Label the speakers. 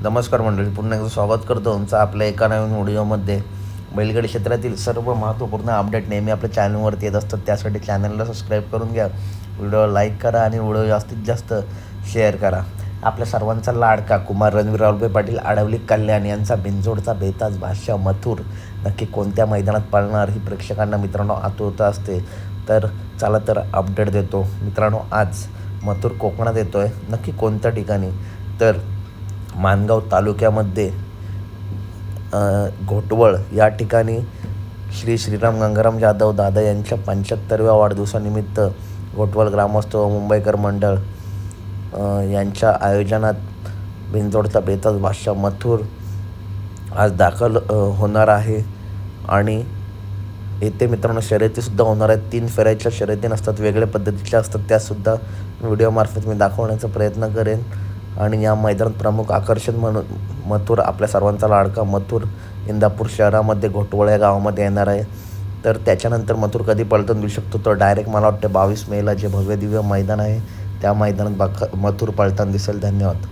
Speaker 1: नमस्कार मंडळी, पुन्हा एकदा स्वागत करतो तुमचं आपल्या एका नवीन व्हिडिओमध्ये. बैलगाडी क्षेत्रातील सर्व महत्त्वपूर्ण अपडेट नेहमी आपल्या चॅनलवरती येत असतात. त्यासाठी चॅनलला सबस्क्राईब करून घ्या, व्हिडिओ लाईक करा आणि व्हिडिओ जास्तीत जास्त शेअर करा. आपल्या सर्वांचा लाडका कुमार रणवीर राहुलभाई पाटील आडवली कल्याण यांचा बिनजोडचा बेताज भाष्य मथुर नक्की कोणत्या मैदानात पाळणार ही प्रेक्षकांना मित्रांनो आतुरता असते. तर चला तर अपडेट देतो मित्रांनो. आज मथुर कोकणात येतो आहे, नक्की कोणत्या ठिकाणी तर माणगाव तालुक्यामध्ये घोटवळ या ठिकाणी श्री श्रीराम गंगाराम जाधव दादा यांच्या 75व्या वाढदिवसानिमित्त घोटवळ ग्रामस्थ व मुंबईकर मंडळ यांच्या आयोजनात बिनजोडचा बेताज भाष्य मथुर आज दाखल होणार आहे. आणि येथे मित्रांनो शर्यतीसुद्धा होणार आहेत. 3 फेऱ्याच्या शर्यती नसतात, वेगळ्या पद्धतीच्या असतात, त्यासुद्धा व्हिडिओमार्फत मी दाखवण्याचा प्रयत्न करेन. आणि या मैदानात प्रमुख आकर्षण म्हणून मथुर, आपल्या सर्वांचा लाडका मथुर इंदापूर शहरामध्ये घोटवळ या गावामध्ये येणार आहे. तर त्याच्यानंतर मथुर कधी पलटून देऊ शकतो, तर डायरेक्ट मला वाटतं 22 मेला जे भव्य दिव्य मैदान आहे त्या मैदानात मथुर पलटून दिसेल. धन्यवाद.